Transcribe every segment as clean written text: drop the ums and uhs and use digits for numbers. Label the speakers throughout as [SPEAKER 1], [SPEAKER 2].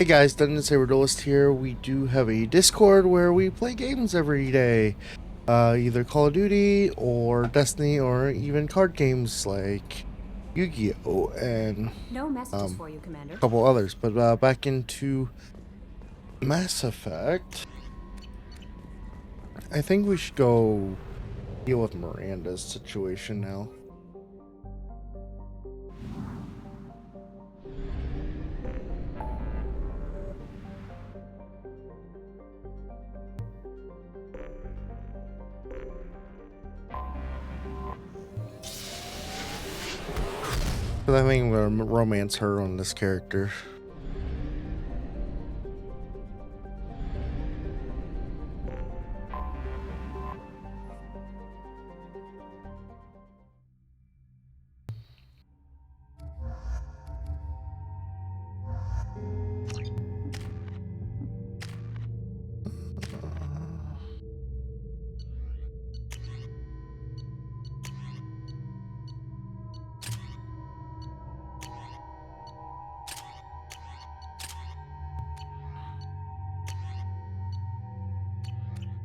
[SPEAKER 1] Hey guys, Dungeon Saber Duelist here. We do have a Discord where we play games every day. Either Call of Duty or Destiny or even card games like Yu-Gi-Oh! And
[SPEAKER 2] No messages for you, Commander.
[SPEAKER 1] a couple others. But back into Mass Effect. I think we should go deal with Miranda's situation now. Because I think I'm going to romance her on this character.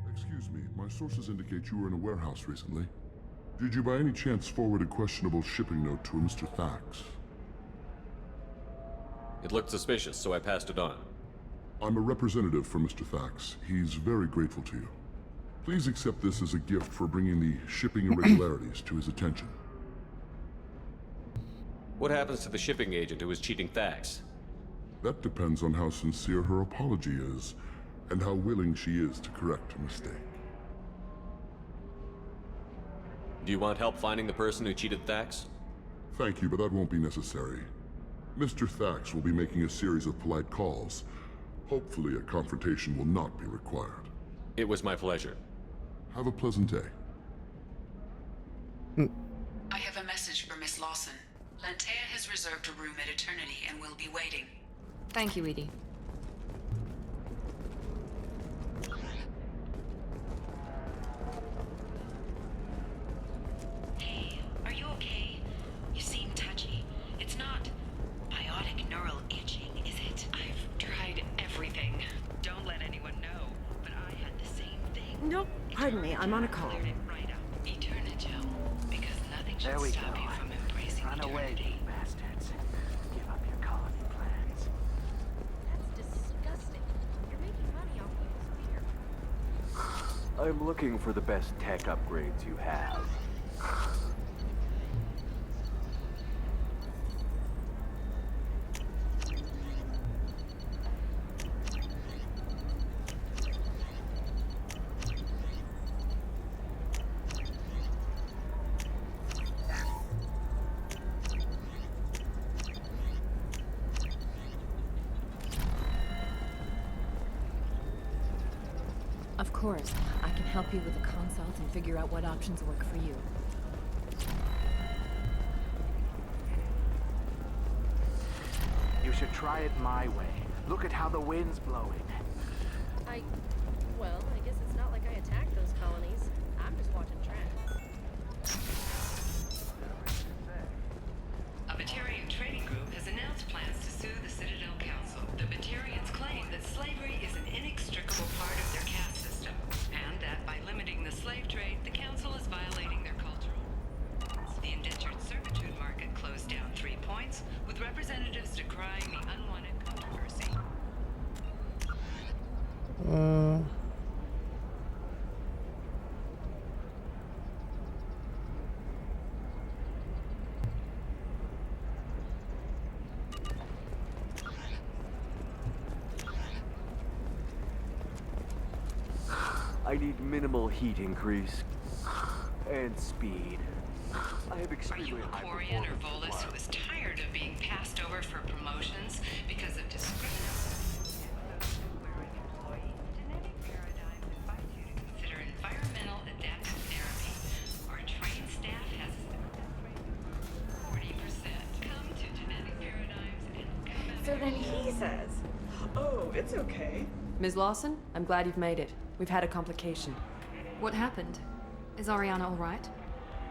[SPEAKER 3] Excuse me, my sources indicate you were in a warehouse recently. Did you by any chance forward a questionable shipping note to a Mr. Thax?
[SPEAKER 4] It looked suspicious, so I passed it on.
[SPEAKER 3] I'm a representative for Mr. Thax. He's very grateful to you. Please accept this as a gift for bringing the shipping irregularities to his attention.
[SPEAKER 4] What happens to the shipping agent who was cheating Thax?
[SPEAKER 3] That depends on how sincere her apology is, and how willing she is to correct a mistake.
[SPEAKER 4] Do you want help finding the person who cheated Thax?
[SPEAKER 3] Thank you, but that won't be necessary. Mr. Thax will be making a series of polite calls. Hopefully a confrontation will not be required.
[SPEAKER 4] It was my pleasure.
[SPEAKER 3] Have a pleasant day.
[SPEAKER 5] I have a message for Miss Lawson. Lantea has reserved a room at Eternity and will be waiting.
[SPEAKER 2] Thank you, Edie.
[SPEAKER 6] Hey, are you okay? You seem touchy. It's not biotic neural itching, is it? I've tried everything. Don't let anyone know, but I had the same thing.
[SPEAKER 2] Nope. Pardon me, I'm on a call.
[SPEAKER 6] Cleared it right up. Eternijo, because nothing should
[SPEAKER 7] There we
[SPEAKER 6] stop
[SPEAKER 7] go.
[SPEAKER 6] you from embracing
[SPEAKER 7] Run away,
[SPEAKER 6] eternity.
[SPEAKER 7] you bastards. Give up your colony plans.
[SPEAKER 2] That's disgusting. You're making money off people's fear.
[SPEAKER 7] I'm looking for the best tech upgrades you have.
[SPEAKER 2] Of course, I can help you with a consult and figure out what options work for you.
[SPEAKER 7] You should try it my way. Look at how the wind's blowing.
[SPEAKER 8] Well, I guess it's not like I attacked those colonies. I'm just watching trends.
[SPEAKER 6] A Batarian trading group has announced plans to sue the Citadel Council. The Batarians claim that slavery is an inextricable part of their caste system, and that by limiting the slave trade, the Council is violating their cultural rules. The indentured servitude market closed down 3 points, with representatives decrying the unwanted controversy.
[SPEAKER 7] I need minimal heat increase. And speed. I have
[SPEAKER 6] Are
[SPEAKER 7] extremely
[SPEAKER 6] you a
[SPEAKER 7] high
[SPEAKER 6] Quarian or
[SPEAKER 7] performance
[SPEAKER 6] Volus who is
[SPEAKER 7] requirements.
[SPEAKER 6] tired of being passed over for promotions because of discrimination? Wearing employee, genetic paradigm invites you to consider environmental adaptive therapy. Our trained staff has a success rate of 40%. Come to genetic paradigms and come out.
[SPEAKER 8] So then he says, "Oh, it's okay."
[SPEAKER 9] Ms. Lawson, I'm glad you've made it. We've had a complication.
[SPEAKER 2] What happened? Is Ariana all right?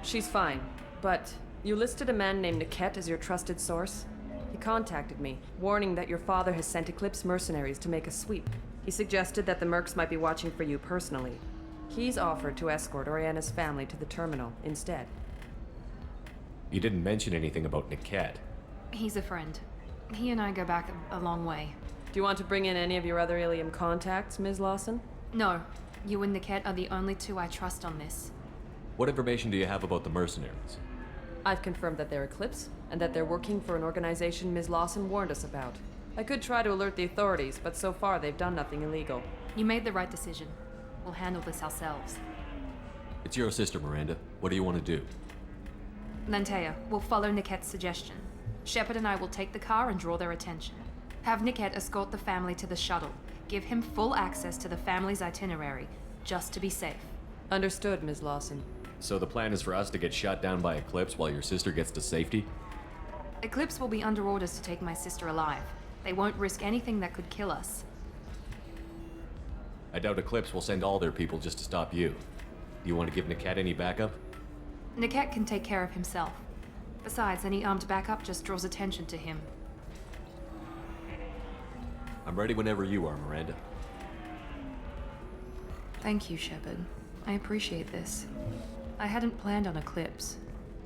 [SPEAKER 9] She's fine, but you listed a man named Niket as your trusted source. He contacted me, warning that your father has sent Eclipse mercenaries to make a sweep. He suggested that the mercs might be watching for you personally. He's offered to escort Oriana's family to the terminal instead.
[SPEAKER 4] You didn't mention anything about Niket.
[SPEAKER 2] He's a friend. He and I go back a long way.
[SPEAKER 9] Do you want to bring in any of your other Ilium contacts, Ms. Lawson?
[SPEAKER 2] No. You and Niket are the only two I trust on this.
[SPEAKER 4] What information do you have about the mercenaries?
[SPEAKER 9] I've confirmed that they're Eclipse, and that they're working for an organization Ms. Lawson warned us about. I could try to alert the authorities, but so far they've done nothing illegal.
[SPEAKER 2] You made the right decision. We'll handle this ourselves.
[SPEAKER 4] It's your sister, Miranda. What do you want to do?
[SPEAKER 2] Lantea, we'll follow Niket's suggestion. Shepard and I will take the car and draw their attention. Have Niket escort the family to the shuttle. Give him full access to the family's itinerary, just to be safe.
[SPEAKER 9] Understood, Ms. Lawson.
[SPEAKER 4] So the plan is for us to get shot down by Eclipse while your sister gets to safety?
[SPEAKER 2] Eclipse will be under orders to take my sister alive. They won't risk anything that could kill us.
[SPEAKER 4] I doubt Eclipse will send all their people just to stop you. Do you want to give Niket any backup?
[SPEAKER 2] Niket can take care of himself. Besides, any armed backup just draws attention to him.
[SPEAKER 4] I'm ready whenever you are, Miranda.
[SPEAKER 2] Thank you, Shepard. I appreciate this. I hadn't planned on Eclipse,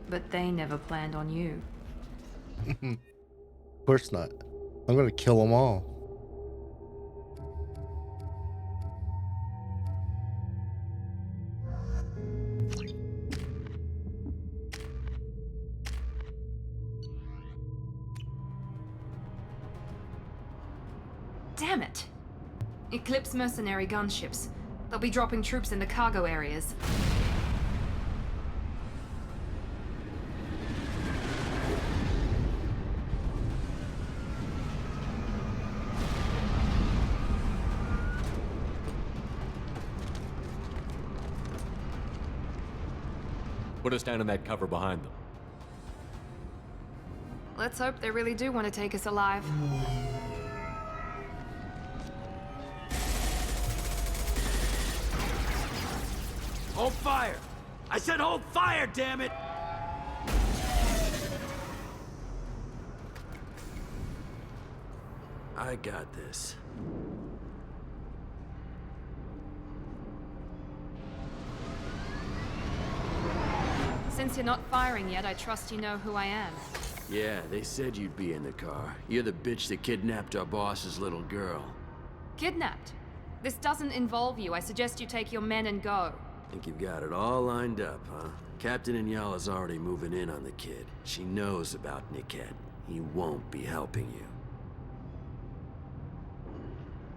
[SPEAKER 2] but they never planned on you.
[SPEAKER 1] Of course not. I'm gonna kill them all.
[SPEAKER 2] Damn it! Eclipse mercenary gunships. They'll be dropping troops in the cargo areas.
[SPEAKER 4] Put us down in that cover behind them.
[SPEAKER 2] Let's hope they really do want to take us alive.
[SPEAKER 10] Hold fire! I said hold fire, damn it! I got this.
[SPEAKER 2] Since you're not firing yet, I trust you know who I am.
[SPEAKER 10] Yeah, they said you'd be in the car. You're the bitch that kidnapped our boss's little girl.
[SPEAKER 2] Kidnapped? This doesn't involve you. I suggest you take your men and go.
[SPEAKER 10] Think you've got it all lined up, huh? Captain Inyala's already moving in on the kid. She knows about Niket. He won't be helping you.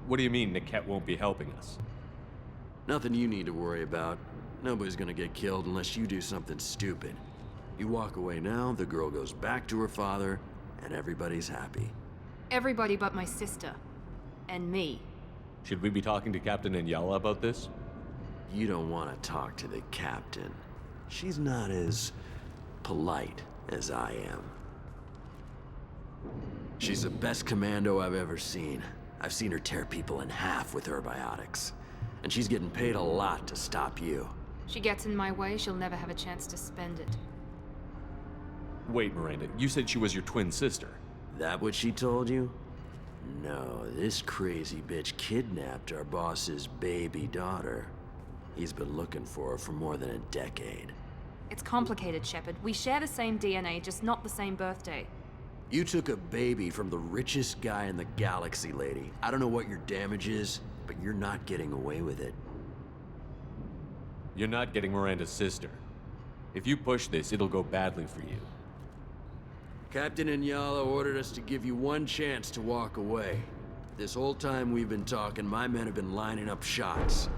[SPEAKER 4] What do you mean Niket won't be helping us?
[SPEAKER 10] Nothing you need to worry about. Nobody's gonna get killed unless you do something stupid. You walk away now, the girl goes back to her father, and everybody's happy.
[SPEAKER 2] Everybody but my sister. And me.
[SPEAKER 4] Should we be talking to Captain Inyala about this?
[SPEAKER 10] You don't want to talk to the captain. She's not as polite as I am. She's the best commando I've ever seen. I've seen her tear people in half with herbiotics. And she's getting paid a lot to stop you.
[SPEAKER 2] She gets in my way, she'll never have a chance to spend it.
[SPEAKER 4] Wait, Miranda, you said she was your twin sister.
[SPEAKER 10] That what she told you? No, this crazy bitch kidnapped our boss's baby daughter. He's been looking for her for more than a decade.
[SPEAKER 2] It's complicated, Shepard. We share the same DNA, just not the same birthday.
[SPEAKER 10] You took a baby from the richest guy in the galaxy, lady. I don't know what your damage is, but you're not getting away with it.
[SPEAKER 4] You're not getting Miranda's sister. If you push this, it'll go badly for you.
[SPEAKER 10] Captain Inyala ordered us to give you one chance to walk away. This whole time we've been talking, my men have been lining up shots.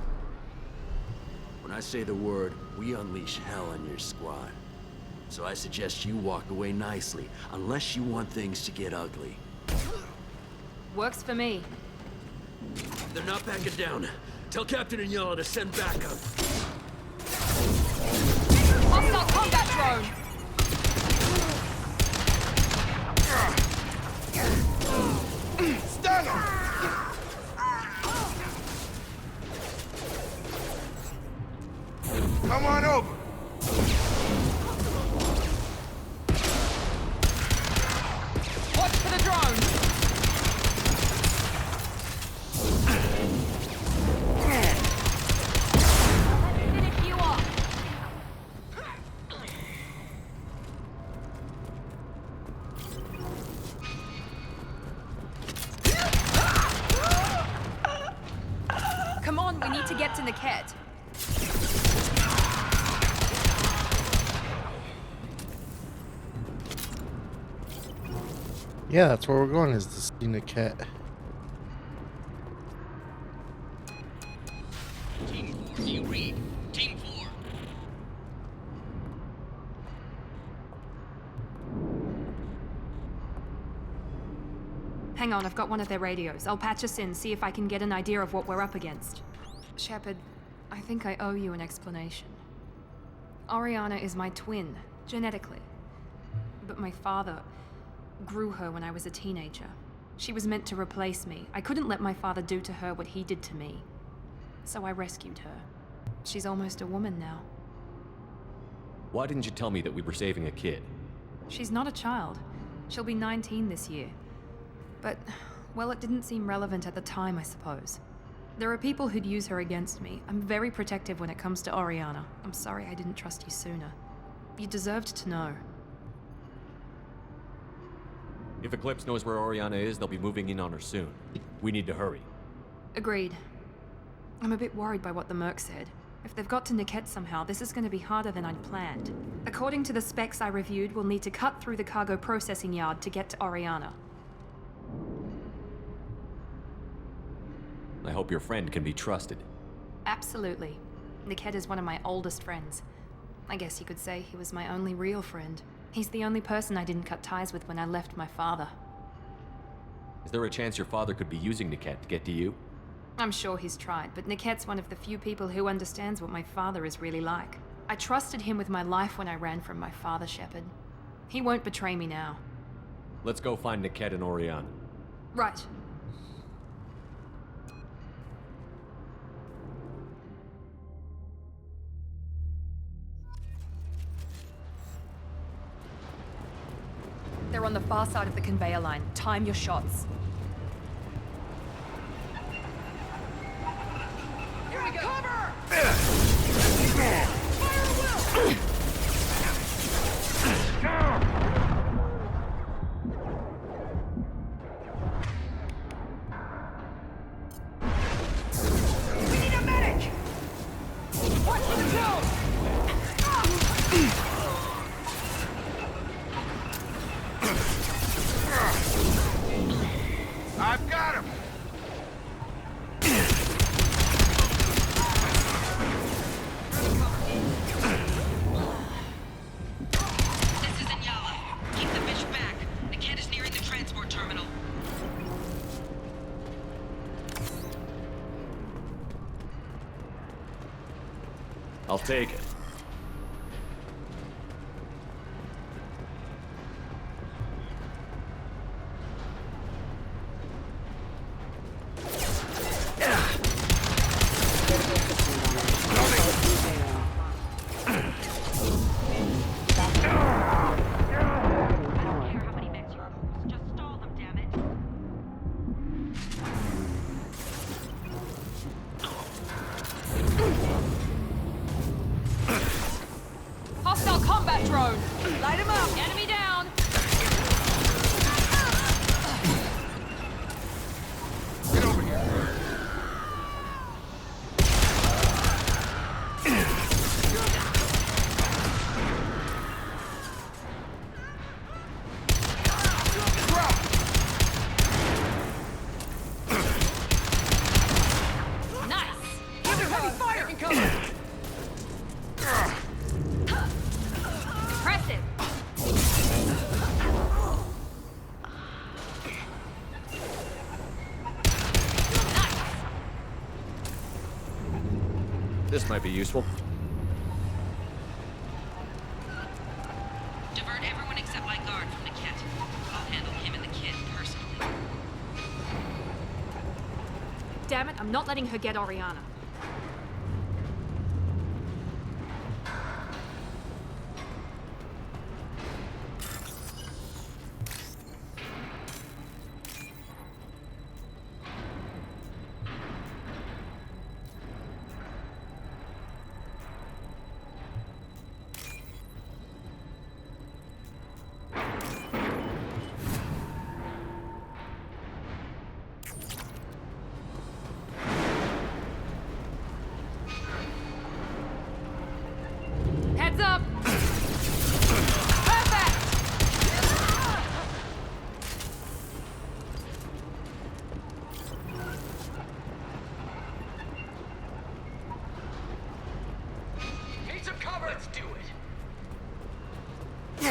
[SPEAKER 10] When I say the word, we unleash hell on your squad. So I suggest you walk away nicely, unless you want things to get ugly.
[SPEAKER 2] Works for me.
[SPEAKER 10] They're not backing down. Tell Captain Inyala to send backup.
[SPEAKER 2] Hostile combat drone!
[SPEAKER 10] Stun him!
[SPEAKER 11] Come on over.
[SPEAKER 2] Watch for Niket.
[SPEAKER 1] Yeah, that's where we're going, is to see Niket.
[SPEAKER 11] Team 4, do you read? Team 4.
[SPEAKER 2] Hang on, I've got one of their radios. I'll patch us in, see if I can get an idea of what we're up against. Shepard, I think I owe you an explanation. Oriana is my twin, genetically. But my father grew her when I was a teenager. She was meant to replace me. I couldn't let my father do to her what he did to me. So I rescued her. She's almost a woman now.
[SPEAKER 4] Why didn't you tell me that we were saving a kid?
[SPEAKER 2] She's not a child. She'll be 19 this year. But, well, it didn't seem relevant at the time, I suppose. There are people who'd use her against me. I'm very protective when it comes to Oriana. I'm sorry I didn't trust you sooner. You deserved to know.
[SPEAKER 4] If Eclipse knows where Oriana is, they'll be moving in on her soon. We need to hurry.
[SPEAKER 2] Agreed. I'm a bit worried by what the Merc said. If they've got to Niket somehow, this is going to be harder than I'd planned. According to the specs I reviewed, we'll need to cut through the cargo processing yard to get to Oriana.
[SPEAKER 4] I hope your friend can be trusted.
[SPEAKER 2] Absolutely. Niket is one of my oldest friends. I guess you could say he was my only real friend. He's the only person I didn't cut ties with when I left my father.
[SPEAKER 4] Is there a chance your father could be using Niket to get to you?
[SPEAKER 2] I'm sure he's tried, but Niket's one of the few people who understands what my father is really like. I trusted him with my life when I ran from my father, Shepard. He won't betray me now.
[SPEAKER 4] Let's go find Niket and Oriana.
[SPEAKER 2] Right. They're on the far side of the conveyor line. Time your shots. Here we go! Cover! Fire well! We need a medic! Watch the drone!
[SPEAKER 7] I've got him!
[SPEAKER 5] This is Inyala. Keep the fish back. The kid is nearing the transport terminal.
[SPEAKER 4] I'll take it.
[SPEAKER 2] Hostile combat drone! Light him up! Enemy down!
[SPEAKER 7] Get over here!
[SPEAKER 2] Nice! Give him heavy fire! Cover! Impressive!
[SPEAKER 4] This might be useful.
[SPEAKER 5] Divert everyone except my guard from the kit. I'll handle him and the kid personally.
[SPEAKER 2] Damn it, I'm not letting her get Oriana.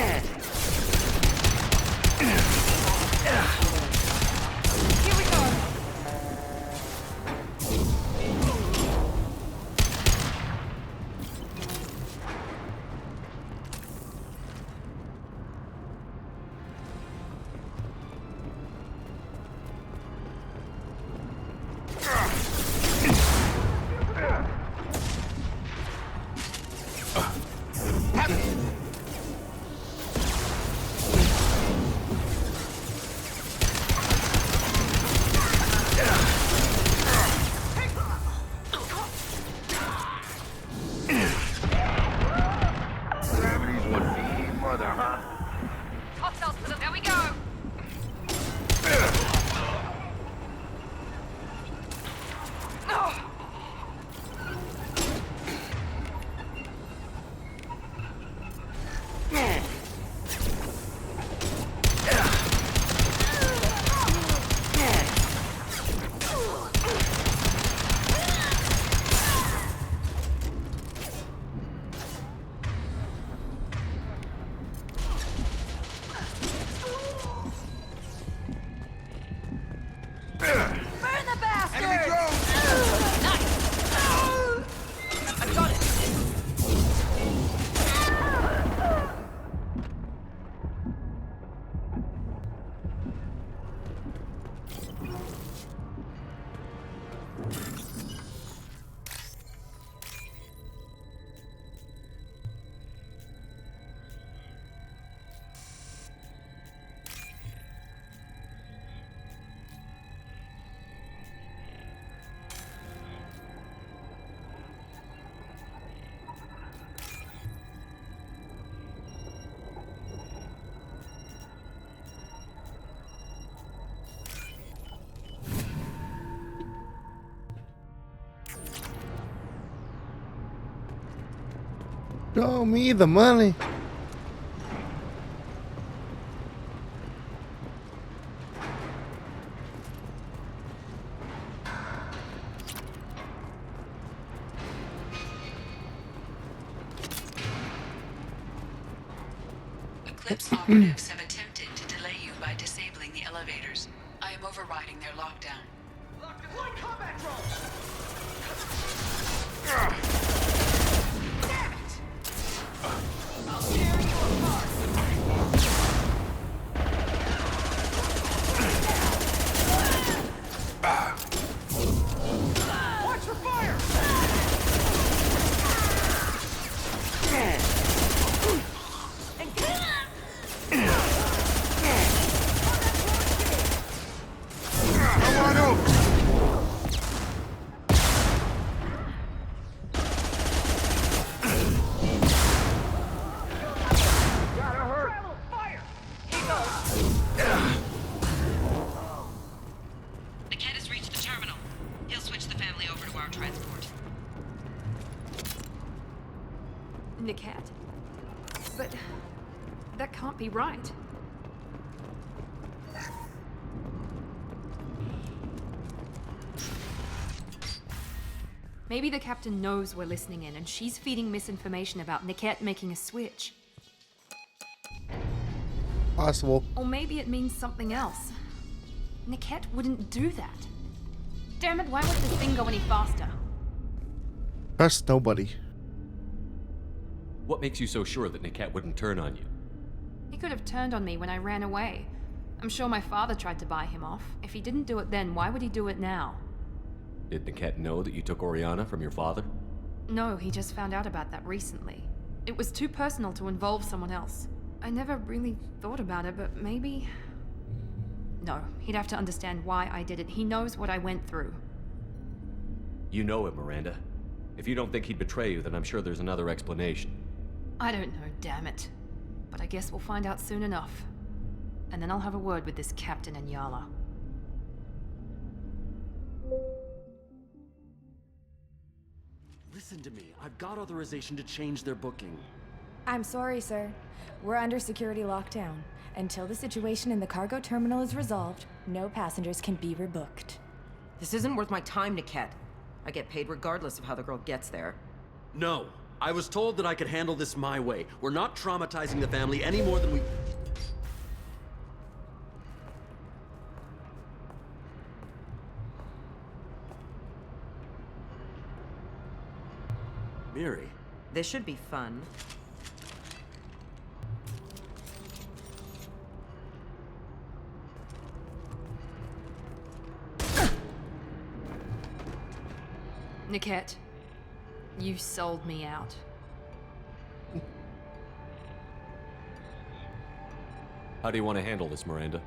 [SPEAKER 2] Here we go. There we go. Burn the bastard! Enemy drone! Nice! I got it!
[SPEAKER 1] Show me the money.
[SPEAKER 5] Eclipse operatives have attempted to delay you by disabling the elevators. I am overriding their lockdown.
[SPEAKER 7] Deploy combat drone!
[SPEAKER 5] I'll tear you apart!
[SPEAKER 7] Watch for fire!
[SPEAKER 6] Niket has reached the terminal. He'll switch the family over to our transport.
[SPEAKER 2] Niket? But that can't be right. Maybe the captain knows we're listening in and she's feeding misinformation about Niket making a switch.
[SPEAKER 1] Possible.
[SPEAKER 2] Or maybe it means something else. Niket wouldn't do that. Damn it, why would this thing go any faster?
[SPEAKER 1] Trust nobody.
[SPEAKER 4] What makes you so sure that Niket wouldn't turn on you?
[SPEAKER 2] He could have turned on me when I ran away. I'm sure my father tried to buy him off. If he didn't do it then, why would he do it now?
[SPEAKER 4] Did Niket know that you took Oriana from your father?
[SPEAKER 2] No, he just found out about that recently. It was too personal to involve someone else. I never really thought about it, but maybe... No, he'd have to understand why I did it. He knows what I went through.
[SPEAKER 4] You know him, Miranda. If you don't think he'd betray you, then I'm sure there's another explanation.
[SPEAKER 2] I don't know, damn it. But I guess we'll find out soon enough. And then I'll have a word with this Captain and Yala.
[SPEAKER 12] Listen to me. I've got authorization to change their booking.
[SPEAKER 13] I'm sorry, sir. We're under security lockdown. Until the situation in the cargo terminal is resolved, no passengers can be rebooked.
[SPEAKER 9] This isn't worth my time, Niket. I get paid regardless of how the girl gets there.
[SPEAKER 10] No,
[SPEAKER 12] I was told that I could handle this my way. We're not traumatizing the family any more than we... Miri.
[SPEAKER 9] This should be fun.
[SPEAKER 2] Niket, you sold me out.
[SPEAKER 4] How do you want to handle this, Miranda?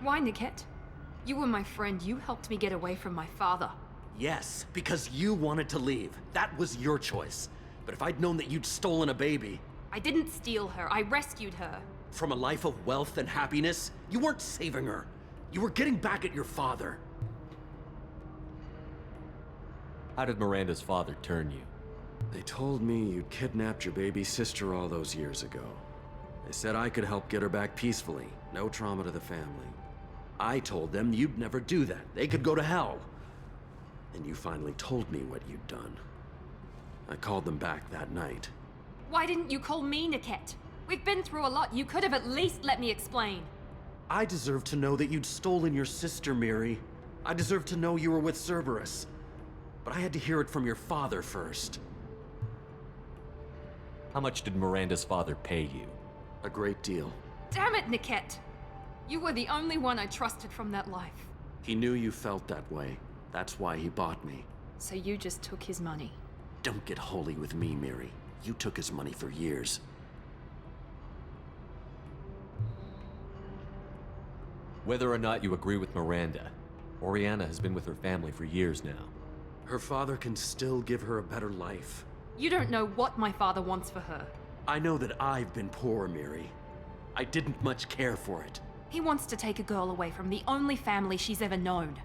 [SPEAKER 2] Why, Niket? You were my friend. You helped me get away from my father.
[SPEAKER 12] Yes, because you wanted to leave. That was your choice. But if I'd known that you'd stolen a baby...
[SPEAKER 2] I didn't steal her. I rescued her.
[SPEAKER 12] From a life of wealth and happiness, you weren't saving her. You were getting back at your father.
[SPEAKER 4] How did Miranda's father turn you?
[SPEAKER 12] They told me you'd kidnapped your baby sister all those years ago. They said I could help get her back peacefully. No trauma to the family. I told them you'd never do that. They could go to hell. And you finally told me what you'd done. I called them back that night.
[SPEAKER 2] Why didn't you call me, Niket? We've been through a lot. You could have at least let me explain.
[SPEAKER 12] I deserve to know that you'd stolen your sister, Miri. I deserve to know you were with Cerberus. But I had to hear it from your father first.
[SPEAKER 4] How much did Miranda's father pay you?
[SPEAKER 12] A great deal.
[SPEAKER 2] Damn it, Niket! You were the only one I trusted from that life.
[SPEAKER 12] He knew you felt that way. That's why he bought me.
[SPEAKER 2] So you just took his money?
[SPEAKER 12] Don't get holy with me, Miri. You took his money for years.
[SPEAKER 4] Whether or not you agree with Miranda, Oriana has been with her family for years now.
[SPEAKER 12] Her father can still give her a better life.
[SPEAKER 2] You don't know what my father wants for her.
[SPEAKER 12] I know that I've been poor, Miri. I didn't much care for it.
[SPEAKER 2] He wants to take a girl away from the only family she's ever known.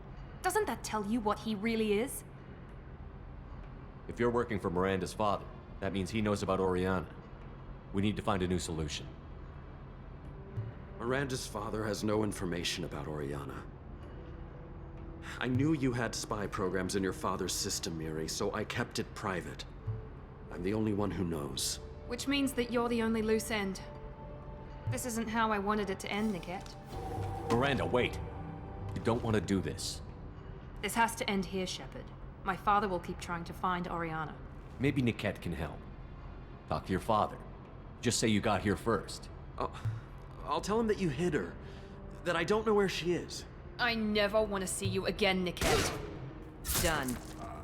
[SPEAKER 2] Doesn't that tell you what he really is?
[SPEAKER 4] If you're working for Miranda's father, that means he knows about Oriana. We need to find a new solution.
[SPEAKER 12] Miranda's father has no information about Oriana. I knew you had spy programs in your father's system, Miri, so I kept it private. I'm the only one who knows.
[SPEAKER 2] Which means that you're the only loose end. This isn't how I wanted it to end, Niket.
[SPEAKER 4] Miranda, wait! You don't want to do this.
[SPEAKER 2] This has to end here, Shepard. My father will keep trying to find Oriana.
[SPEAKER 4] Maybe Niket can help. Talk to your father. Just say you got here first.
[SPEAKER 12] I'll tell him that you hid her. That I don't know where she is.
[SPEAKER 2] I never want to see you again, Niket.
[SPEAKER 9] Done.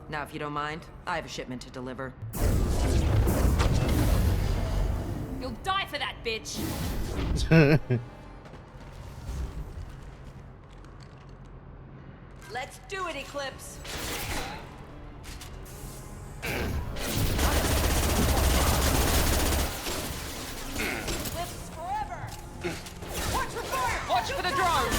[SPEAKER 9] Now, if you don't mind, I have a shipment to deliver.
[SPEAKER 2] You'll die for that, bitch!
[SPEAKER 9] Let's do it, Eclipse! Eclipse forever! Watch for fire!
[SPEAKER 2] Watch for the drone!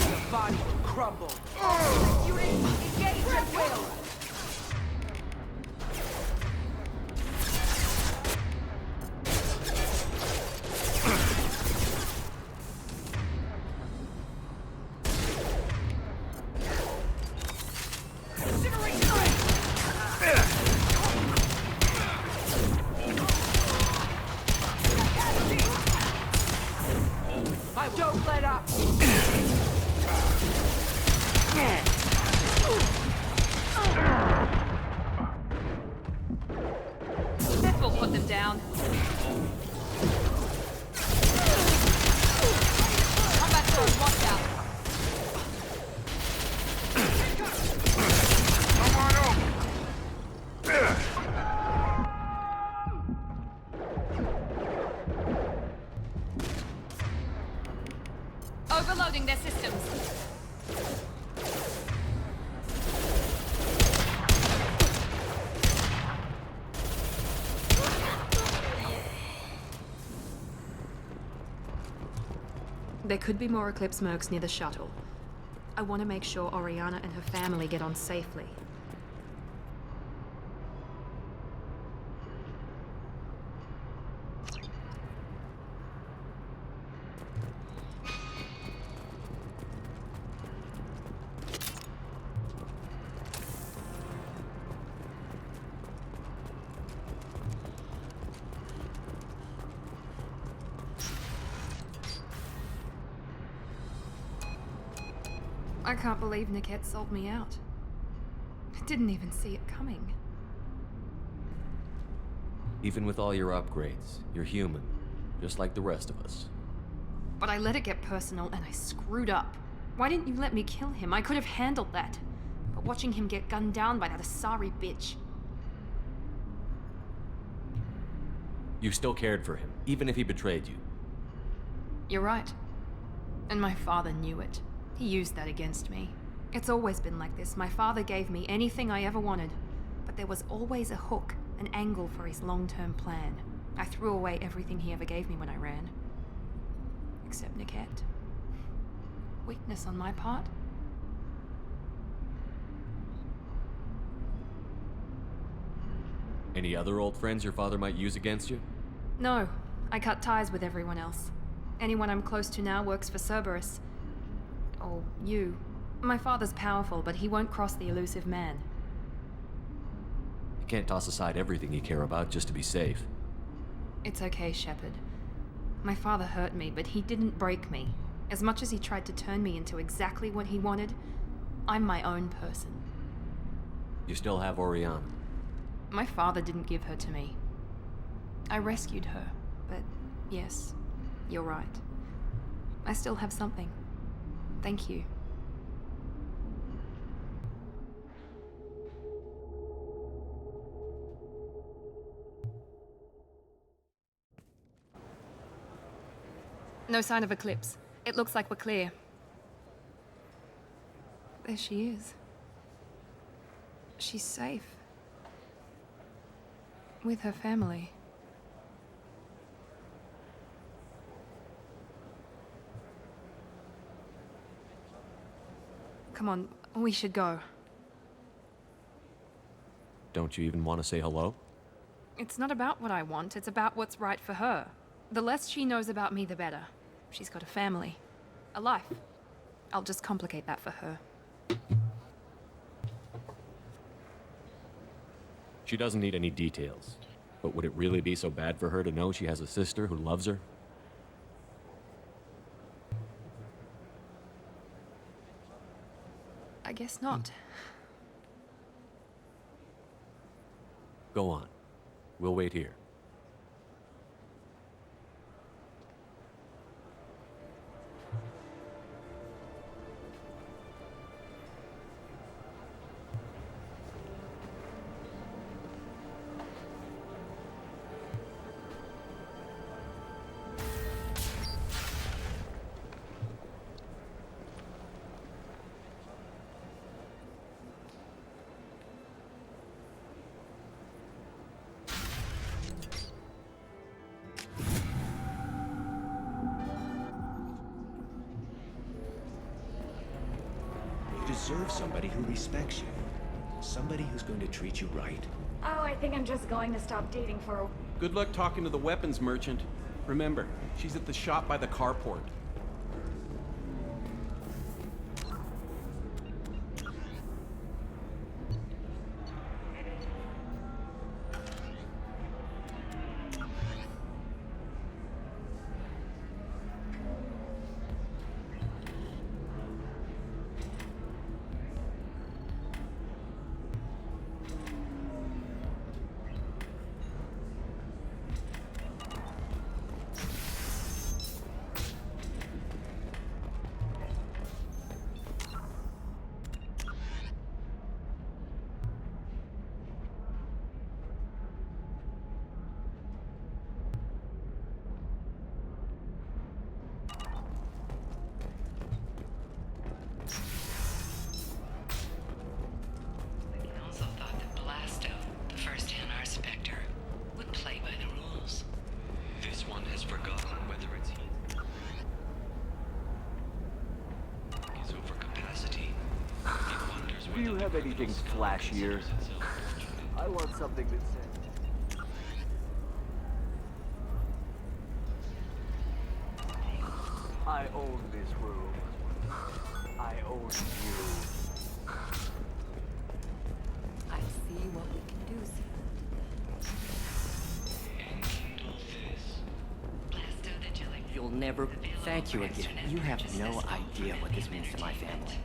[SPEAKER 9] Your body will crumble. Unit, engage at will! Don't let up!
[SPEAKER 2] That will put them down. Combat drone, watch out! Overloading their systems. There could be more Eclipse mercs near the shuttle. I want to make sure Oriana and her family get on safely. I can't believe Niket sold me out. I didn't even see it coming.
[SPEAKER 4] Even with all your upgrades, you're human, just like the rest of us.
[SPEAKER 2] But I let it get personal and I screwed up. Why didn't you let me kill him? I could have handled that. But watching him get gunned down by that Asari bitch.
[SPEAKER 4] You still cared for him, even if he betrayed you.
[SPEAKER 2] You're right. And my father knew it. He used that against me. It's always been like this. My father gave me anything I ever wanted. But there was always a hook, an angle for his long-term plan. I threw away everything he ever gave me when I ran. Except Niket. Weakness on my part?
[SPEAKER 4] Any other old friends your father might use against you?
[SPEAKER 2] No. I cut ties with everyone else. Anyone I'm close to now works for Cerberus. Or you. My father's powerful, but he won't cross the elusive man.
[SPEAKER 4] You can't toss aside everything you care about just to be safe.
[SPEAKER 2] It's okay, Shepard. My father hurt me, but he didn't break me. As much as he tried to turn me into exactly what he wanted, I'm my own person.
[SPEAKER 4] You still have Oriana.
[SPEAKER 2] My father didn't give her to me. I rescued her, but yes, you're right. I still have something. Thank you. No sign of Eclipse. It looks like we're clear. There she is. She's safe. With her family. Come on, we should go.
[SPEAKER 4] Don't you even want to say hello?
[SPEAKER 2] It's not about what I want, it's about what's right for her. The less she knows about me, the better. She's got a family. A life. I'll just complicate that for her.
[SPEAKER 4] She doesn't need any details. But would it really be so bad for her to know she has a sister who loves her?
[SPEAKER 2] I guess not.
[SPEAKER 4] Go on. We'll wait here.
[SPEAKER 14] Deserve somebody who respects you. Somebody who's going to treat you right.
[SPEAKER 13] Oh, I think I'm just going to stop dating for a...
[SPEAKER 15] Good luck talking to the weapons merchant. Remember, she's at the shop by the carport.
[SPEAKER 7] Do you have anything flashier? I want something that says... I own this room. I own you.
[SPEAKER 2] I see what we can do,
[SPEAKER 16] You'll never... Thank you again. You have no idea what this means to my family.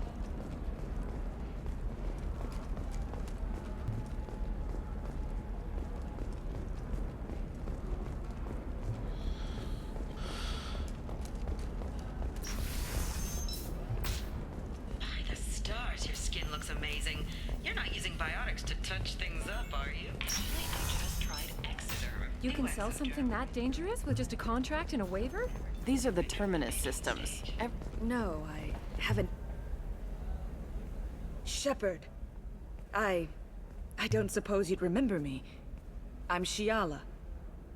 [SPEAKER 8] You can sell something that dangerous with just a contract and a waiver?
[SPEAKER 9] These are the Terminus systems.
[SPEAKER 16] No, I haven't... Shepard. I don't suppose you'd remember me. I'm Shiala.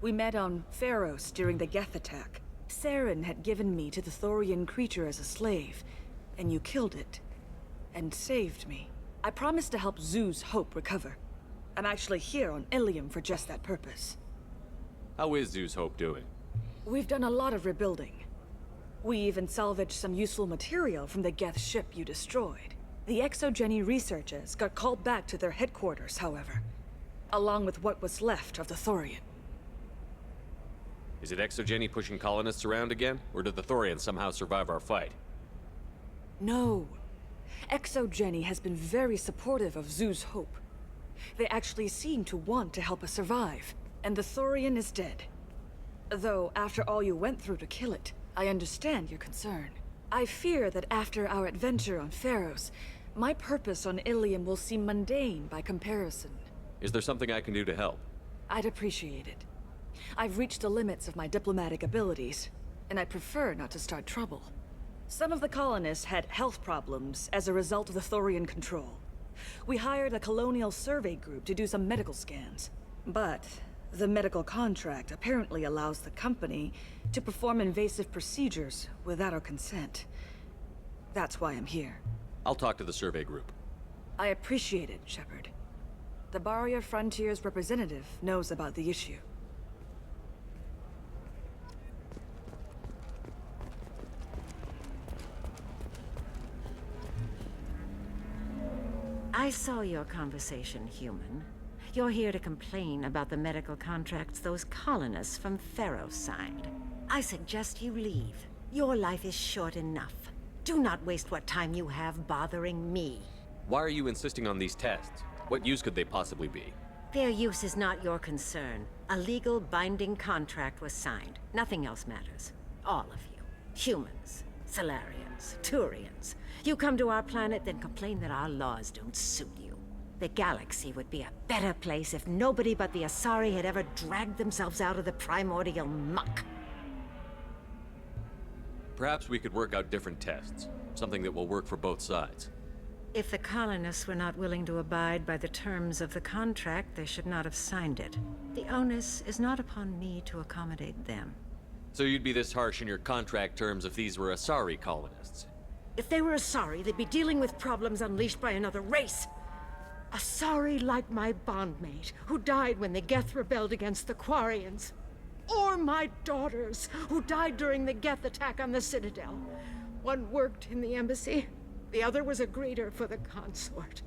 [SPEAKER 16] We met on Pharos during the Geth attack. Saren had given me to the Thorian creature as a slave, and you killed it. And saved me. I promised to help Zeus Hope recover. I'm actually here on Ilium for just that purpose.
[SPEAKER 4] How is Zeus Hope doing?
[SPEAKER 16] We've done a lot of rebuilding. We even salvaged some useful material from the Geth ship you destroyed. The Exogeny researchers got called back to their headquarters, however, along with what was left of the Thorian.
[SPEAKER 4] Is it Exogeny pushing colonists around again, or did the Thorians somehow survive our fight?
[SPEAKER 16] No. Exogeny has been very supportive of Zeus Hope. They actually seem to want to help us survive, and the Thorian is dead. Though, after all you went through to kill it, I understand your concern. I fear that after our adventure on Pharos, my purpose on Ilium will seem mundane by comparison.
[SPEAKER 4] Is there something I can do to help?
[SPEAKER 16] I'd appreciate it. I've reached the limits of my diplomatic abilities, and I'd prefer not to start trouble. Some of the colonists had health problems as a result of the Thorian control. We hired a colonial survey group to do some medical scans. But the medical contract apparently allows the company to perform invasive procedures without our consent. That's why I'm here.
[SPEAKER 4] I'll talk to the survey group.
[SPEAKER 16] I appreciate it, Shepard. The Barrier Frontiers representative knows about the issue.
[SPEAKER 17] I saw your conversation, human. You're here to complain about the medical contracts those colonists from Pharos signed. I suggest you leave. Your life is short enough. Do not waste what time you have bothering me.
[SPEAKER 4] Why are you insisting on these tests? What use could they possibly be?
[SPEAKER 17] Their use is not your concern. A legal binding contract was signed. Nothing else matters. All of you. Humans, Solarians, Turians. You come to our planet, then complain that our laws don't suit you. The galaxy would be a better place if nobody but the Asari had ever dragged themselves out of the primordial muck.
[SPEAKER 4] Perhaps we could work out different tests. Something that will work for both sides.
[SPEAKER 17] If the colonists were not willing to abide by the terms of the contract, they should not have signed it. The onus is not upon me to accommodate them.
[SPEAKER 4] So you'd be this harsh in your contract terms if these were Asari colonists?
[SPEAKER 17] If they were Asari, they'd be dealing with problems unleashed by another race. Asari like my bondmate, who died when the Geth rebelled against the Quarians. Or my daughters, who died during the Geth attack on the Citadel. One worked in the embassy, the other was a greeter for the consort.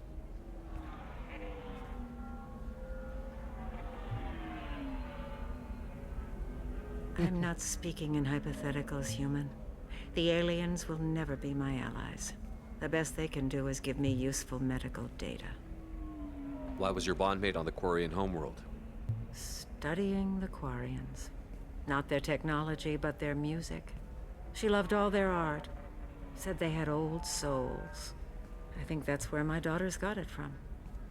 [SPEAKER 17] I'm not speaking in hypotheticals, human. The aliens will never be my allies. The best they can do is give me useful medical data.
[SPEAKER 4] Why was your bondmate on the Quarian homeworld?
[SPEAKER 17] Studying the Quarians. Not their technology, but their music. She loved all their art. Said they had old souls. I think that's where my daughters got it from.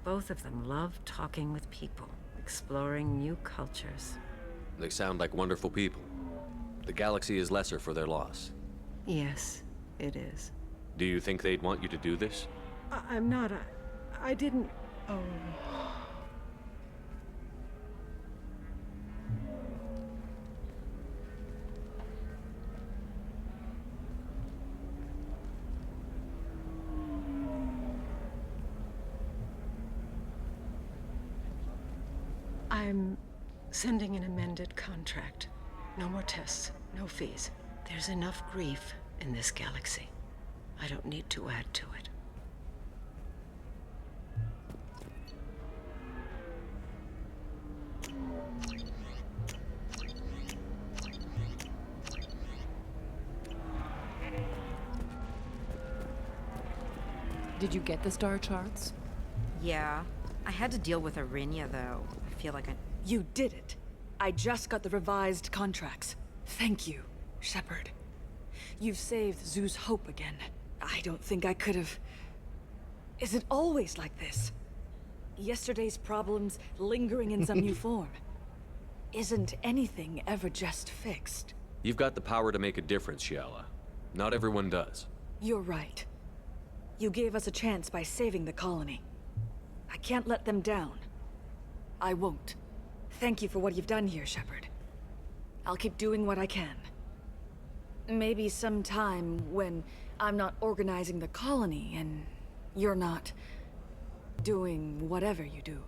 [SPEAKER 17] Both of them loved talking with people, exploring new cultures.
[SPEAKER 4] They sound like wonderful people. The galaxy is lesser for their loss.
[SPEAKER 17] Yes, it is.
[SPEAKER 4] Do you think they'd want you to do this?
[SPEAKER 17] I'm not. I didn't. Oh. I'm sending an amended contract. No more tests, no fees. There's enough grief in this galaxy. I don't need to add to it.
[SPEAKER 8] Did you get the star charts?
[SPEAKER 18] Yeah. I had to deal with Arinya, though. I feel like I...
[SPEAKER 16] You did it. I just got the revised contracts. Thank you, Shepard. You've saved Zeus Hope again. I don't think I could have... Is it always like this? Yesterday's problems lingering in some new form? isn't anything ever just fixed?
[SPEAKER 4] You've got the power to make a difference, Shiala. Not everyone does.
[SPEAKER 16] You're right. You gave us a chance by saving the colony. I can't let them down. I won't. Thank you for what you've done here, Shepard. I'll keep doing what I can. Maybe sometime when I'm not organizing the colony and you're not doing whatever you do.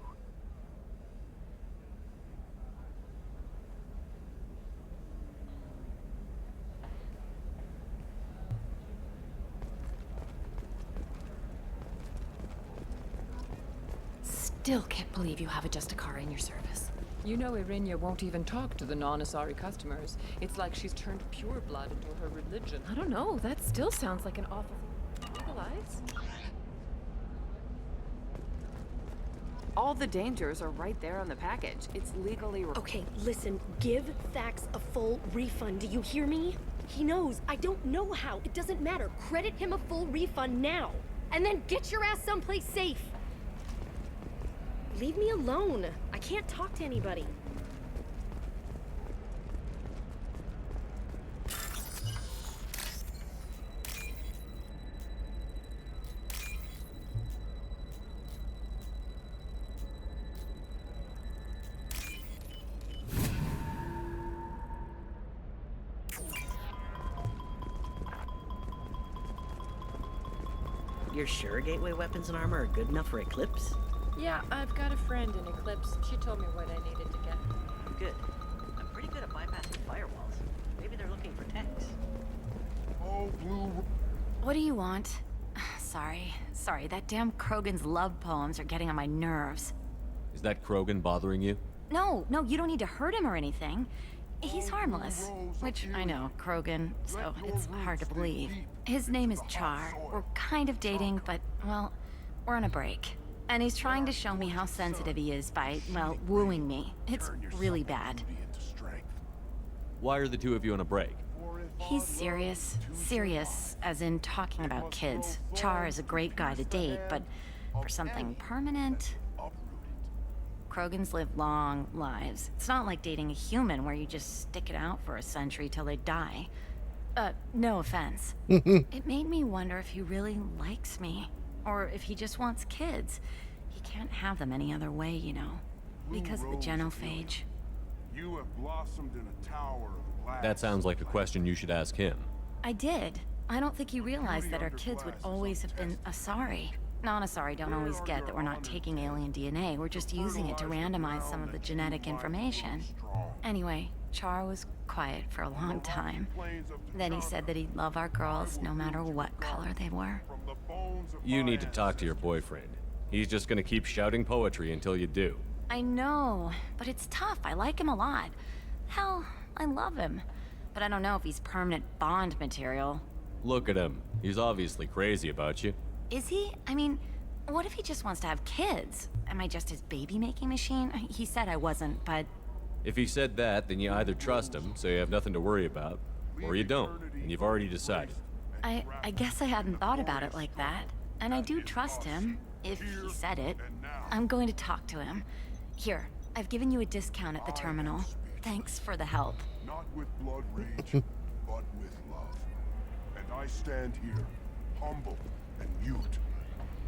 [SPEAKER 2] Still can't believe you have a Justicar in your service.
[SPEAKER 9] You know Irinia won't even talk to the non-Asari customers. It's like she's turned pure blood into her religion.
[SPEAKER 2] I don't know, that still sounds like an awful thing to legalize.
[SPEAKER 9] All the dangers are right there on the package. It's legally...
[SPEAKER 8] Okay, listen, give Thax a full refund, do you hear me? He knows, I don't know how, it doesn't matter. Credit him a full refund now, and then get your ass someplace safe. Leave me alone. I can't talk to anybody.
[SPEAKER 11] You're sure gateway weapons and armor are good enough for Eclipse?
[SPEAKER 9] Yeah, I've got a friend in Eclipse. She told me what I needed to get.
[SPEAKER 11] Good. I'm pretty good at bypassing firewalls. Maybe they're looking for techs.
[SPEAKER 3] Oh, Blue...
[SPEAKER 13] What do you want? Sorry, that damn Krogan's love poems are getting on my nerves.
[SPEAKER 4] Is that Krogan bothering you?
[SPEAKER 13] No, you don't need to hurt him or anything. He's harmless. Which, I know, Krogan, so it's hard to believe. His name is Char. We're kind of dating, but, well, we're on a break. And he's trying to show me how sensitive he is by, well, wooing me. It's really bad.
[SPEAKER 4] Why are the two of you on a break?
[SPEAKER 13] He's serious. Serious, as in talking about kids. Char is a great guy to date, but for something permanent... Krogans live long lives. It's not like dating a human where you just stick it out for a century till they die. No offense. It made me wonder if he really likes me. Or if he just wants kids. He can't have them any other way, you know. Because of the genophage.
[SPEAKER 3] You have blossomed in a tower of glass.
[SPEAKER 4] That sounds like a question you should ask him.
[SPEAKER 13] I did. I don't think he realized that our kids would always have been Asari. Non-Asari don't always get that we're not taking alien DNA, we're just using it to randomize some of the genetic information. Anyway, Char was quiet for a long time. Then he said that he'd love our girls no matter what color they were.
[SPEAKER 4] You need to talk to your boyfriend. He's just gonna keep shouting poetry until you do.
[SPEAKER 13] I know, but it's tough. I like him a lot. Hell, I love him. But I don't know if he's permanent Bond material.
[SPEAKER 4] Look at him. He's obviously crazy about you.
[SPEAKER 13] Is he? I mean, what if he just wants to have kids? Am I just his baby-making machine? He said I wasn't, but...
[SPEAKER 4] If he said that, then you either trust him, so you have nothing to worry about, or you don't, and you've already decided.
[SPEAKER 13] I guess I hadn't thought about it like that. And I do trust him, if he said it. I'm going to talk to him. Here, I've given you a discount at the terminal. Thanks for the help.
[SPEAKER 3] Not with blood rage, but with love. And I stand here, humble and mute,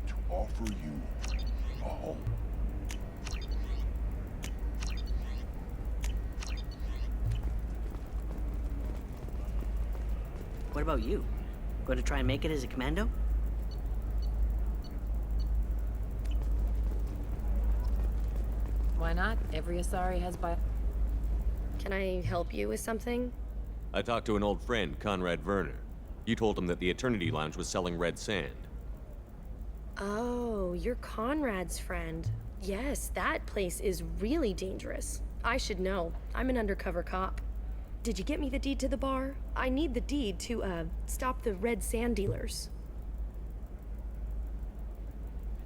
[SPEAKER 3] to offer you a home.
[SPEAKER 11] What about you? Going to try and make it as a commando?
[SPEAKER 9] Why not? Every Asari has bio...
[SPEAKER 8] Can I help you with something?
[SPEAKER 4] I talked to an old friend, Conrad Werner. You told him that the Eternity Lounge was selling red sand.
[SPEAKER 8] Oh, you're Conrad's friend. Yes, that place is really dangerous. I should know. I'm an undercover cop. Did you get me the deed to the bar? I need the deed to, stop the red sand dealers.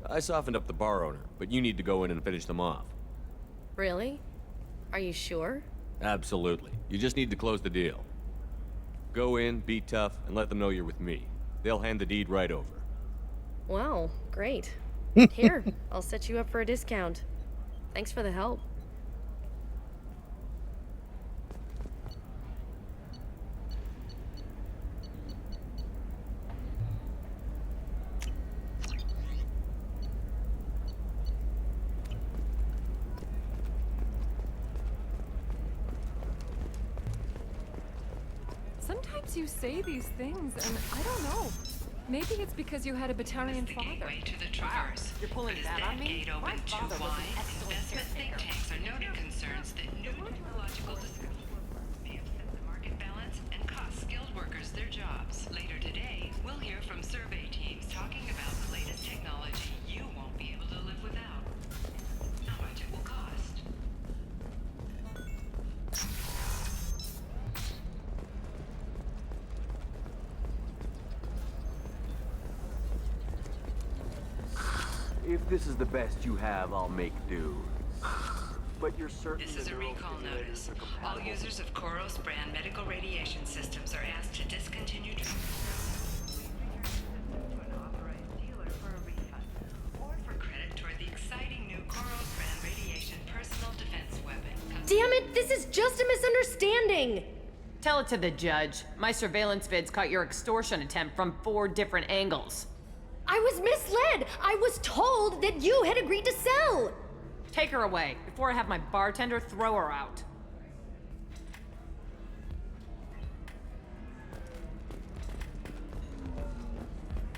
[SPEAKER 4] I softened up the bar owner, but you need to go in and finish them off.
[SPEAKER 8] Really? Are you sure?
[SPEAKER 4] Absolutely. You just need to close the deal. Go in, be tough, and let them know you're with me. They'll hand the deed right over.
[SPEAKER 8] Wow, great. Here, I'll set you up for a discount. Thanks for the help.
[SPEAKER 9] Sometimes you say these things, and I don't know. Maybe it's because you had a battalion father.
[SPEAKER 5] Gateway to the Traverse.
[SPEAKER 9] You're pulling
[SPEAKER 5] But as
[SPEAKER 9] that on me?
[SPEAKER 5] gate
[SPEAKER 9] My
[SPEAKER 5] opened too
[SPEAKER 9] father was an
[SPEAKER 5] wide,
[SPEAKER 9] excellent
[SPEAKER 5] investment think
[SPEAKER 9] caretaker.
[SPEAKER 5] tanks are noting concerns that new technological discoveries may upset the market balance and cost skilled workers their jobs. Later today, we'll hear from survey teams talking about the latest technology you won't be able to live without. How much it will cost.
[SPEAKER 7] If this is the best you have, I'll make do. But you're certain
[SPEAKER 5] This is
[SPEAKER 7] the
[SPEAKER 5] a
[SPEAKER 7] neural
[SPEAKER 5] recall
[SPEAKER 7] stimulators
[SPEAKER 5] notice.
[SPEAKER 7] are
[SPEAKER 5] All
[SPEAKER 7] compatible?
[SPEAKER 5] users of Koros brand medical radiation systems are asked to discontinue treatment. To an authorized dealer for a refund, or for credit toward the exciting new Koros brand radiation personal defense weapon.
[SPEAKER 8] Damn it, this is just a misunderstanding!
[SPEAKER 9] Tell it to the judge. My surveillance vids caught your extortion attempt from 4 different angles.
[SPEAKER 8] I was misled! I was told that you had agreed to sell!
[SPEAKER 9] Take her away, before I have my bartender throw her out.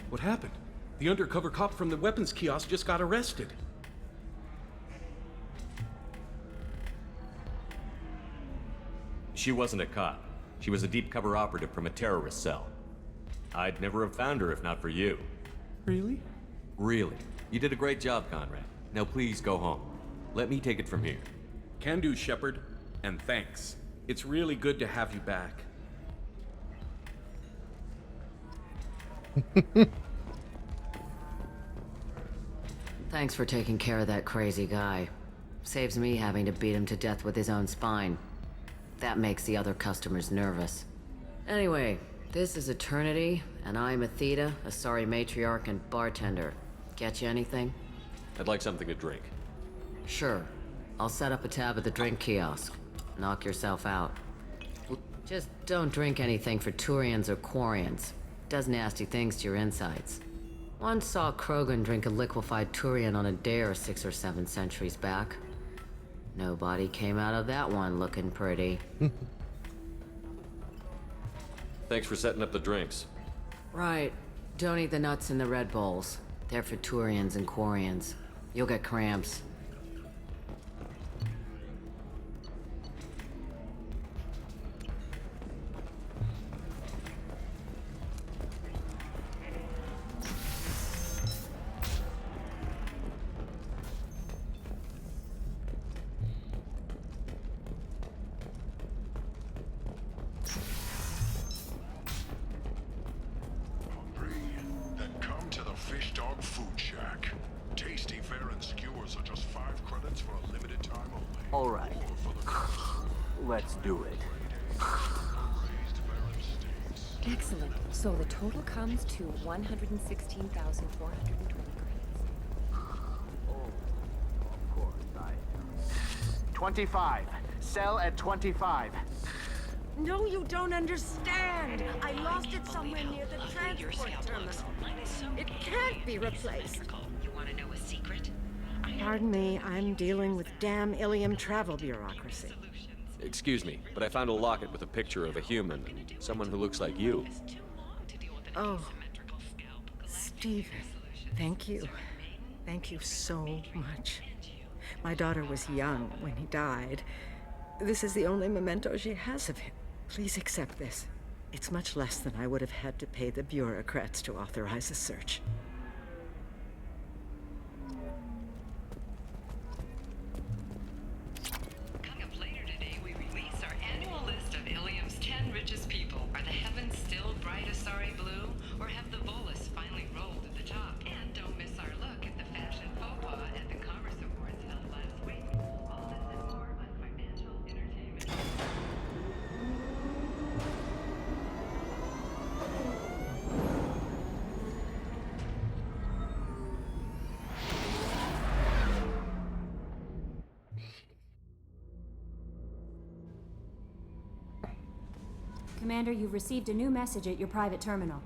[SPEAKER 15] What happened? The undercover cop from the weapons kiosk just got arrested.
[SPEAKER 4] She wasn't a cop. She was a deep cover operative from a terrorist cell. I'd never have found her if not for you.
[SPEAKER 15] Really?
[SPEAKER 4] Really. You did a great job, Conrad. Now please go home. Let me take it from here.
[SPEAKER 15] Can do, Shepard. And thanks. It's really good to have you back.
[SPEAKER 19] Thanks for taking care of that crazy guy. Saves me having to beat him to death with his own spine. That makes the other customers nervous. Anyway, this is Eternity, and I'm Athena, a sorry matriarch and bartender. Get you anything?
[SPEAKER 4] I'd like something to drink.
[SPEAKER 19] Sure. I'll set up a tab at the drink kiosk. Knock yourself out. Just don't drink anything for Turians or Quarians. Does nasty things to your insides. Once saw Krogan drink a liquefied Turian on a dare 6 or 7 centuries back. Nobody came out of that one looking pretty.
[SPEAKER 4] Thanks for setting up the drinks.
[SPEAKER 19] Right. Don't eat the nuts in the Red Bowls. They're for Turians and Quarians. You'll get cramps.
[SPEAKER 3] Then come to the Fish Dog Food Shack. Tasty fare and skewers are just 5 credits for a limited time only.
[SPEAKER 7] All right. Let's do it.
[SPEAKER 20] Excellent. So the total comes to 116,420 credits.
[SPEAKER 7] Of course, 25. Sell at 25.
[SPEAKER 17] No, you don't understand. I lost it somewhere near the transport terminal. It can't be replaced.
[SPEAKER 5] You want to know a secret?
[SPEAKER 17] Pardon me, I'm dealing with damn Ilium travel bureaucracy.
[SPEAKER 4] Excuse me, but I found a locket with a picture of a human, and someone who looks like you.
[SPEAKER 17] Oh, Stephen, thank you. Thank you so much. My daughter was young when he died. This is the only memento she has of him. Please accept this. It's much less than I would have had to pay the bureaucrats to authorize a search.
[SPEAKER 5] Coming up later today, we release our annual list of Ilium's 10 richest people. Are the heavens still bright Asari blue, or have the Volus finally rolled at the top? And don't miss our look at the fashion faux pas at the Commerce Awards held last week. All this and more on Financial Entertainment.
[SPEAKER 20] Commander, you've received a new message at your private terminal.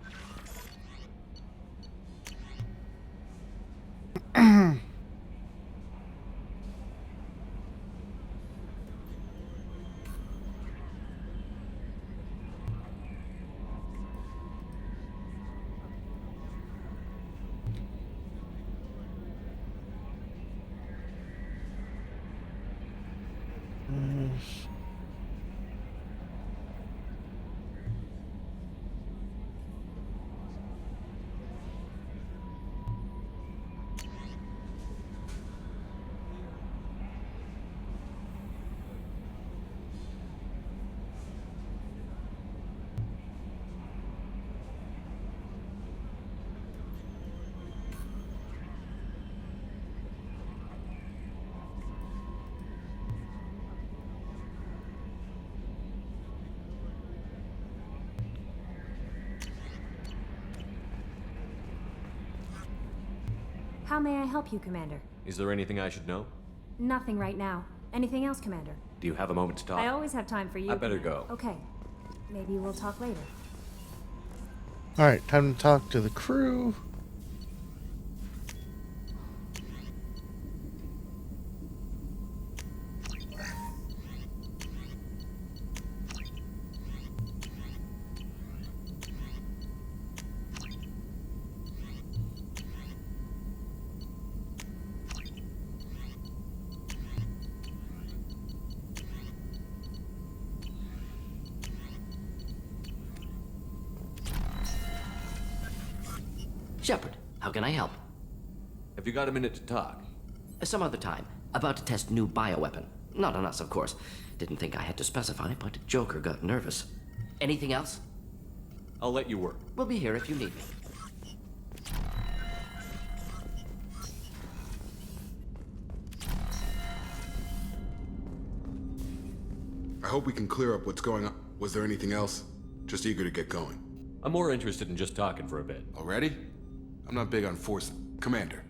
[SPEAKER 1] Mm.
[SPEAKER 20] How may I help you, Commander?
[SPEAKER 4] Is there anything I should know?
[SPEAKER 20] Nothing right now. Anything else, Commander?
[SPEAKER 4] Do you have a moment to talk?
[SPEAKER 20] I always have time for you.
[SPEAKER 4] I better go.
[SPEAKER 20] Okay. Maybe we'll talk later.
[SPEAKER 1] Alright, time to talk to the crew.
[SPEAKER 21] Shepard, how can I help?
[SPEAKER 4] Have you got a minute to talk?
[SPEAKER 21] Some other time. About to test new bioweapon. Not on us, of course. Didn't think I had to specify, but Joker got nervous. Anything else?
[SPEAKER 4] I'll let you work.
[SPEAKER 21] We'll be here if you need me.
[SPEAKER 3] I hope we can clear up what's going on. Was there anything else? Just eager to get going.
[SPEAKER 4] I'm more interested in just talking for a bit.
[SPEAKER 3] Already? I'm not big on force. Commander.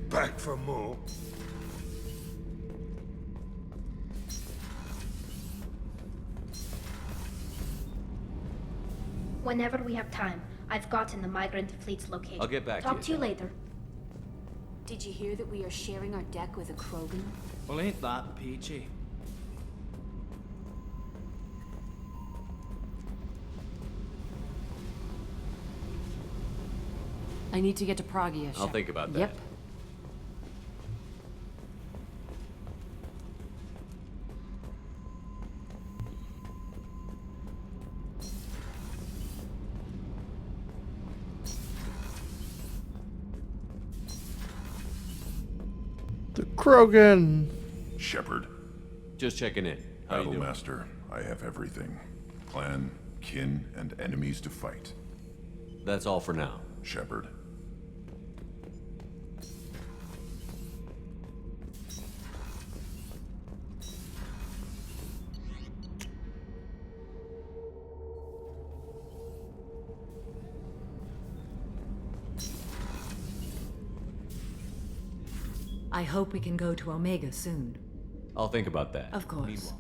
[SPEAKER 22] Back for more.
[SPEAKER 23] Whenever we have time, I've gotten the migrant fleet's location.
[SPEAKER 4] I'll get back
[SPEAKER 23] Talk to you later.
[SPEAKER 20] Did you hear that we are sharing our deck with a Krogan?
[SPEAKER 24] Well, ain't that peachy?
[SPEAKER 9] I need to get to Pragia.
[SPEAKER 4] I'll think about that.
[SPEAKER 9] Yep.
[SPEAKER 1] The Krogan.
[SPEAKER 3] Shepard.
[SPEAKER 4] Just checking in. How you doing?
[SPEAKER 3] Battlemaster, I have everything. Clan, kin, and enemies to fight.
[SPEAKER 4] That's all for now.
[SPEAKER 3] Shepard.
[SPEAKER 25] I hope we can go to Omega soon.
[SPEAKER 4] I'll think about that.
[SPEAKER 25] Of course.
[SPEAKER 4] Meanwhile.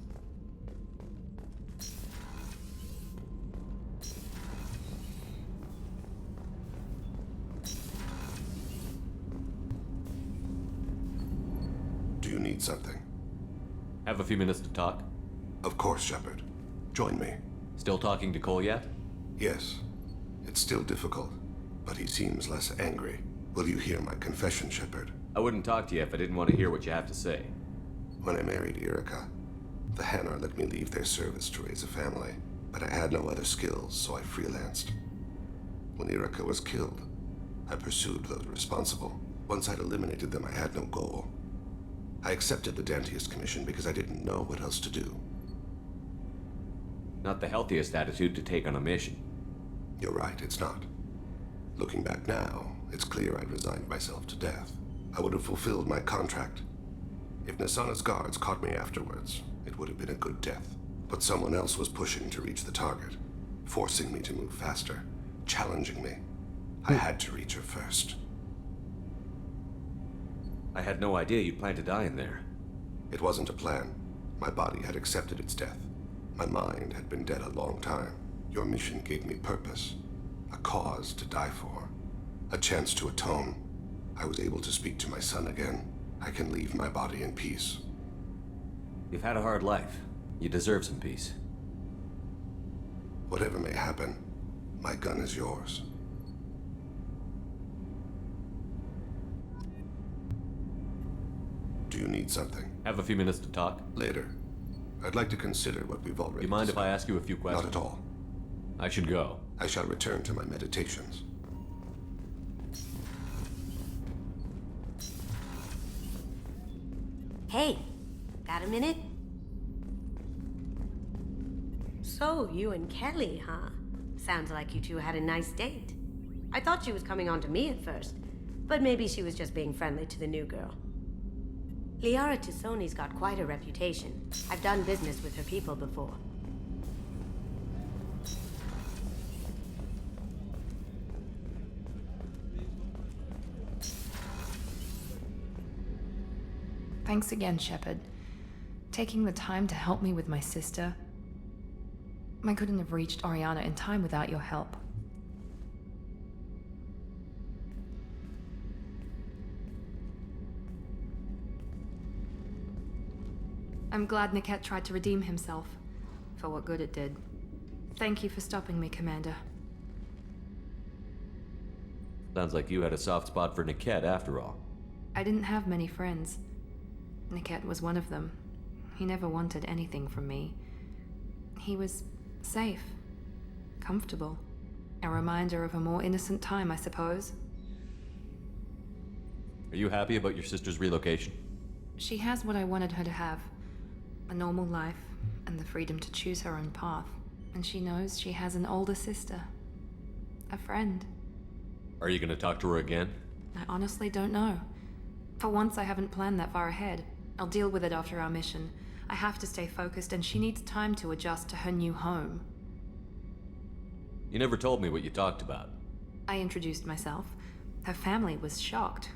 [SPEAKER 6] Do you need something?
[SPEAKER 4] Have a few minutes to talk?
[SPEAKER 6] Of course, Shepard. Join me.
[SPEAKER 4] Still talking to Cole yet?
[SPEAKER 6] Yes. It's still difficult, but he seems less angry. Will you hear my confession, Shepard?
[SPEAKER 4] I wouldn't talk to you if I didn't want to hear what you have to say.
[SPEAKER 6] When I married Erica, the Hanar let me leave their service to raise a family, but I had no other skills, so I freelanced. When Erica was killed, I pursued those responsible. Once I'd eliminated them, I had no goal. I accepted the Dantius commission because I didn't know what else to do.
[SPEAKER 4] Not the healthiest attitude to take on a mission.
[SPEAKER 6] You're right, it's not. Looking back now, it's clear I'd resigned myself to death. I would have fulfilled my contract. If Nasana's guards caught me afterwards, it would have been a good death. But someone else was pushing to reach the target, forcing me to move faster, challenging me. I had to reach her first.
[SPEAKER 4] I had no idea you'd plan to die in there.
[SPEAKER 6] It wasn't a plan. My body had accepted its death. My mind had been dead a long time. Your mission gave me purpose, a cause to die for, a chance to atone. I was able to speak to my son again. I can leave my body in peace.
[SPEAKER 4] You've had a hard life. You deserve some peace.
[SPEAKER 6] Whatever may happen, my gun is yours. Do you need something?
[SPEAKER 4] Have a few minutes to talk?
[SPEAKER 6] Later. I'd like to consider what we've already
[SPEAKER 4] You mind if I
[SPEAKER 6] discussed.
[SPEAKER 4] ask you a few questions?
[SPEAKER 6] Not at all.
[SPEAKER 4] I should go.
[SPEAKER 6] I shall return to my meditations.
[SPEAKER 17] Hey, got a minute? So, you and Kelly, huh? Sounds like you two had a nice date. I thought she was coming on to me at first, but maybe she was just being friendly to the new girl. Liara Tisoni's got quite a reputation. I've done business with her people before.
[SPEAKER 2] Thanks again, Shepard. Taking the time to help me with my sister. I couldn't have reached Oriana in time without your help. I'm glad Niket tried to redeem himself, for what good it did. Thank you for stopping me, Commander.
[SPEAKER 4] Sounds like you had a soft spot for Niket after all.
[SPEAKER 2] I didn't have many friends. Niket was one of them. He never wanted anything from me. He was safe, comfortable. A reminder of a more innocent time, I suppose.
[SPEAKER 4] Are you happy about your sister's relocation?
[SPEAKER 2] She has what I wanted her to have. A normal life, and the freedom to choose her own path. And she knows she has an older sister. A friend.
[SPEAKER 4] Are you gonna talk to her again?
[SPEAKER 2] I honestly don't know. For once, I haven't planned that far ahead. I'll deal with it after our mission. I have to stay focused, and she needs time to adjust to her new home.
[SPEAKER 4] You never told me what you talked about.
[SPEAKER 2] I introduced myself. Her family was shocked.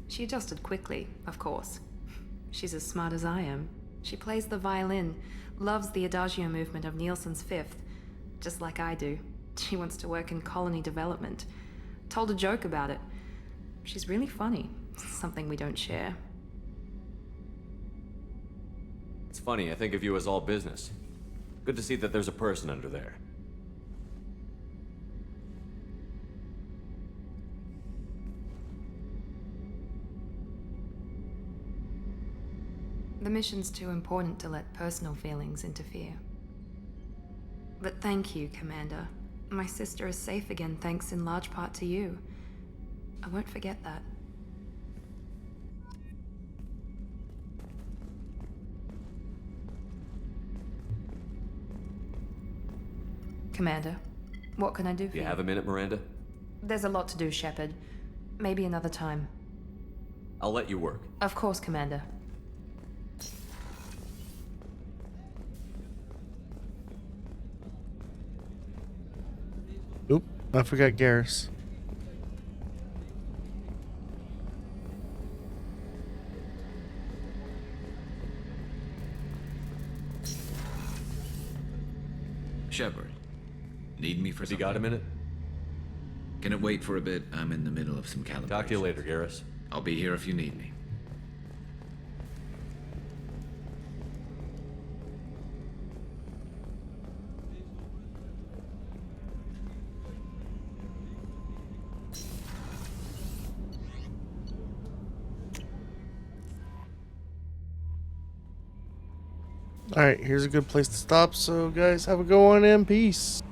[SPEAKER 2] She adjusted quickly, of course. She's as smart as I am. She plays the violin, loves the Adagio movement of Nielsen's Fifth, just like I do. She wants to work in colony development. Told a joke about it. She's really funny, something we don't share.
[SPEAKER 4] It's funny, I think of you as all business. Good to see that there's a person under there.
[SPEAKER 2] The mission's too important to let personal feelings interfere. But thank you, Commander. My sister is safe again thanks in large part to you. I won't forget that. Commander, what can I do for
[SPEAKER 4] Do
[SPEAKER 2] you?
[SPEAKER 4] you have a minute, Miranda?
[SPEAKER 2] There's a lot to do, Shepard. Maybe another time.
[SPEAKER 4] I'll let you work.
[SPEAKER 2] Of course, Commander.
[SPEAKER 1] Oop, I forgot Garrus.
[SPEAKER 10] Shepard, need me for
[SPEAKER 4] Have
[SPEAKER 10] something?
[SPEAKER 4] you got a minute?
[SPEAKER 10] Can it wait for a bit? I'm in the middle of some calibration.
[SPEAKER 4] Talk to you later, Garrus.
[SPEAKER 10] I'll be here if you need me.
[SPEAKER 1] Alright, here's a good place to stop. So, guys, have a good one and peace.